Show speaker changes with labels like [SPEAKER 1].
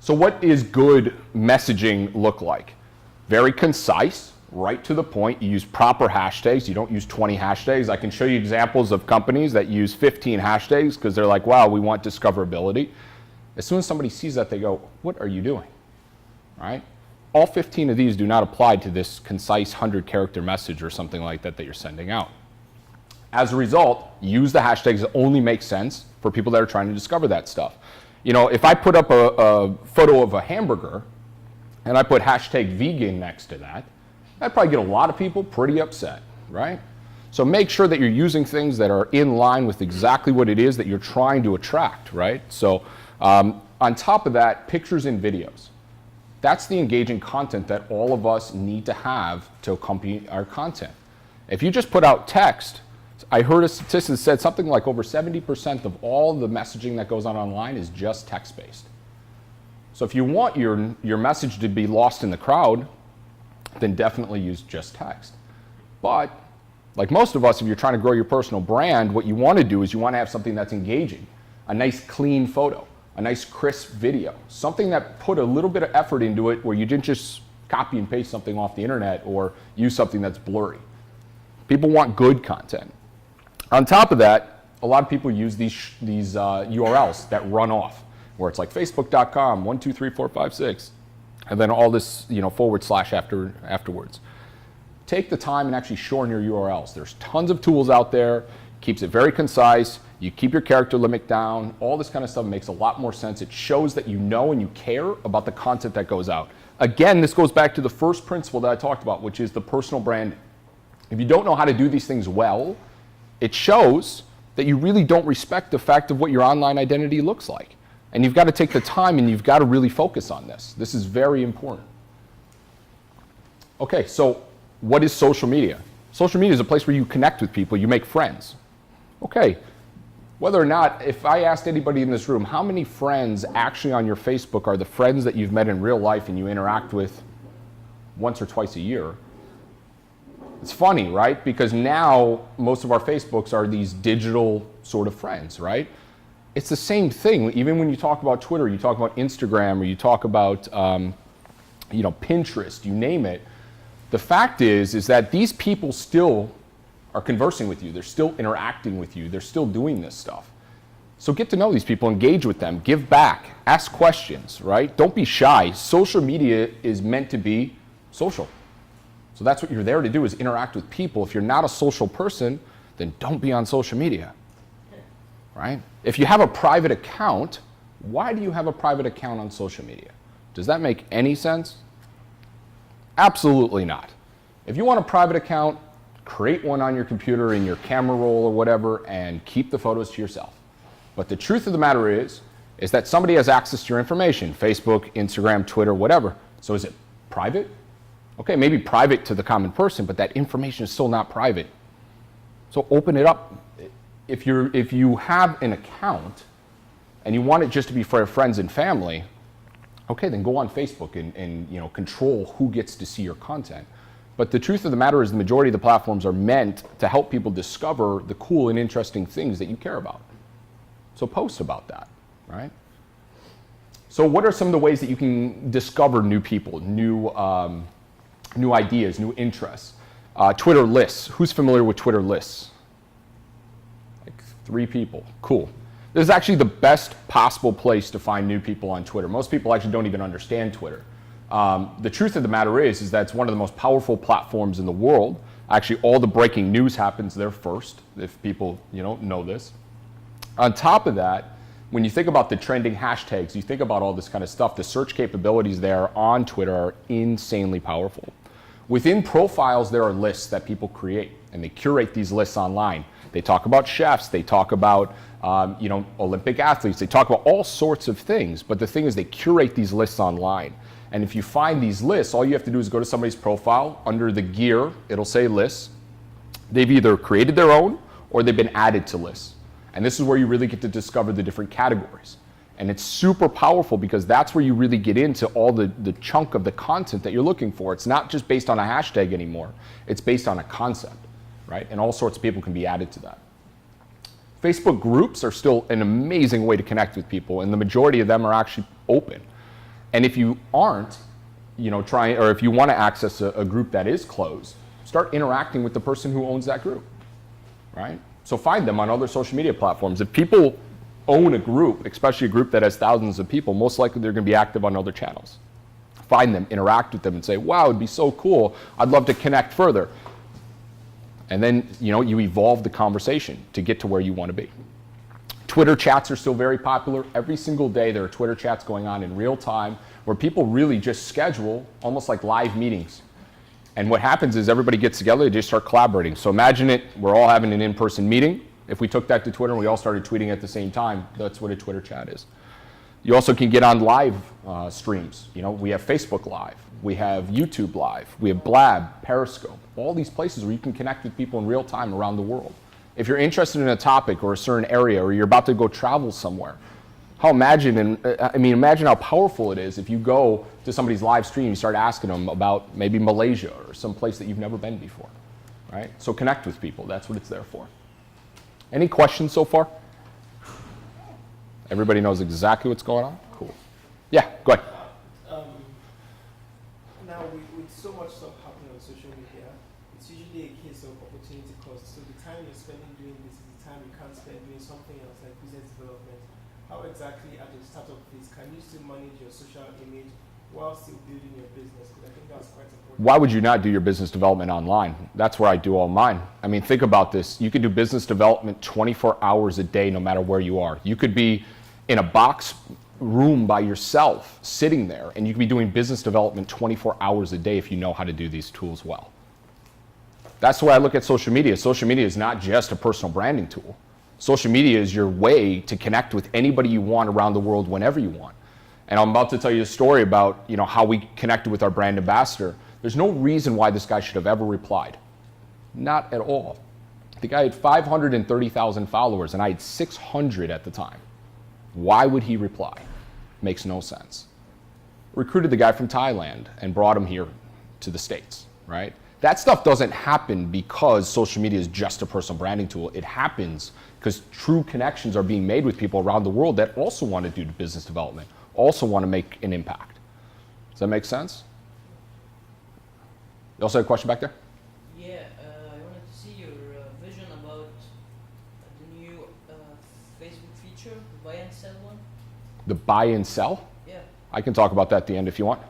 [SPEAKER 1] So what is good messaging look like? Very concise, right to the point. You use proper hashtags. You don't use 20 hashtags. I can show you examples of companies that use 15 hashtags because they're like, wow, we want discoverability. As soon as somebody sees that, they go, what are you doing? Right? All 15 of these do not apply to this concise 100-character message or something like that that you're sending out. As a result, use the hashtags that only make sense for people that are trying to discover that stuff. You know, if I put up a photo of a hamburger and I put hashtag vegan next to that, I'd probably get a lot of people pretty upset, right? So make sure that you're using things that are in line with exactly what it is that you're trying to attract, right? So on top of that, pictures and videos. That's the engaging content that all of us need to have to accompany our content. If you just put out text, I heard a statistic that said something like over 70% of all the messaging that goes on online is just text-based. So if you want your message to be lost in the crowd, then definitely use just text. But like most of us, if you're trying to grow your personal brand, what you want to do is you want to have something that's engaging, a nice clean photo, a nice crisp video, something that put a little bit of effort into it where you didn't just copy and paste something off the internet or use something that's blurry. People want good content. On top of that, a lot of people use these URLs that run off, where it's like facebook.com, 123456, and then all this, you know, / afterwards. Take the time and actually shorten your URLs. There's tons of tools out there, keeps it very concise, you keep your character limit down, all this kind of stuff makes a lot more sense. It shows that you know and you care about the content that goes out. Again, this goes back to the first principle that I talked about, which is the personal branding. If you don't know how to do these things well, it shows that you really don't respect the fact of what your online identity looks like. And you've got to take the time and you've got to really focus on this. This is very important. Okay, so what is social media? Social media is a place where you connect with people, you make friends. Okay, whether or not, if I asked anybody in this room, how many friends actually on your Facebook are the friends that you've met in real life and you interact with once or twice a year? It's funny, right? Because now most of our Facebooks are these digital sort of friends, right? It's the same thing. Even when you talk about Twitter, you talk about Instagram, or you talk about Pinterest, you name it. The fact is that these people still are conversing with you. They're still interacting with you. They're still doing this stuff. So get to know these people, engage with them, give back, ask questions, right? Don't be shy. Social media is meant to be social. So that's what you're there to do, is interact with people. If you're not a social person, then don't be on social media, right? If you have a private account, why do you have a private account on social media? Does that make any sense? Absolutely not. If you want a private account, create one on your computer in your camera roll or whatever and keep the photos to yourself. But the truth of the matter is that somebody has access to your information, Facebook, Instagram, Twitter, whatever. So is it private? Okay, maybe private to the common person, but that information is still not private. So open it up. If you have an account and you want it just to be for your friends and family, okay, then go on Facebook and control who gets to see your content. But the truth of the matter is the majority of the platforms are meant to help people discover the cool and interesting things that you care about. So post about that, right? So what are some of the ways that you can discover new people, new ideas, new interests? Twitter lists. Who's familiar with Twitter lists? Like 3 people. Cool. This is actually the best possible place to find new people on Twitter. Most people actually don't even understand Twitter. The truth of the matter is that it's one of the most powerful platforms in the world. Actually, all the breaking news happens there first, if people know this. On top of that, when you think about the trending hashtags, you think about all this kind of stuff, the search capabilities there on Twitter are insanely powerful. Within profiles, there are lists that people create, and they curate these lists online. They talk about chefs, they talk about Olympic athletes, they talk about all sorts of things, but the thing is they curate these lists online. And if you find these lists, all you have to do is go to somebody's profile. Under the gear, it'll say lists. They've either created their own or they've been added to lists. And this is where you really get to discover the different categories. And it's super powerful because that's where you really get into all the chunk of the content that you're looking for. It's not just based on a hashtag anymore. It's based on a concept, right? And all sorts of people can be added to that. Facebook groups are still an amazing way to connect with people, and the majority of them are actually open. And if you aren't, trying, or if you want to access a group that is closed, start interacting with the person who owns that group, right? So find them on other social media platforms. If people own a group, especially a group that has thousands of people, most likely they're going to be active on other channels. Find them, interact with them, and say, wow, it'd be so cool. I'd love to connect further. And then, you evolve the conversation to get to where you want to be. Twitter chats are still very popular. Every single day there are Twitter chats going on in real time where people really just schedule almost like live meetings. And what happens is everybody gets together, they just start collaborating. So imagine it, we're all having an in-person meeting. If we took that to Twitter and we all started tweeting at the same time, that's what a Twitter chat is. You also can get on live streams. We have Facebook Live, we have YouTube Live, we have Blab, Periscope, all these places where you can connect with people in real time around the world. If you're interested in a topic or a certain area, or you're about to go travel somewhere, imagine how powerful it is if you go to somebody's live stream, you start asking them about maybe Malaysia or some place that you've never been before, right? So connect with people, that's what it's there for. Any questions so far? Everybody knows exactly what's going on? Cool. Yeah, go ahead.
[SPEAKER 2] Now, with so much stuff happening on social media, it's usually a case of opportunity cost. So the time you're spending doing this is the time you can't spend doing something else like business development. How exactly at the start of this can you still manage your social image while still building your business? Because I think that's quite important.
[SPEAKER 1] Why would you not do your business development online? That's where I do all mine. Think about this. You could do business development 24 hours a day no matter where you are. You could be in a box room by yourself, sitting there, and you could be doing business development 24 hours a day if you know how to do these tools well. That's the way I look at social media. Social media is not just a personal branding tool. Social media is your way to connect with anybody you want around the world whenever you want. And I'm about to tell you a story about how we connected with our brand ambassador. There's no reason why this guy should have ever replied. Not at all. The guy had 530,000 followers and I had 600 at the time. Why would he reply? Makes no sense. Recruited the guy from Thailand and brought him here to the States, right? That stuff doesn't happen because social media is just a personal branding tool. It happens because true connections are being made with people around the world that also want to do business development, also want to make an impact. Does that make sense? You also have a question back there?
[SPEAKER 3] Yeah, I wanted to see your vision about the new Facebook feature, the buy and sell one.
[SPEAKER 1] The buy and sell?
[SPEAKER 3] Yeah.
[SPEAKER 1] I can talk about that at the end if you want.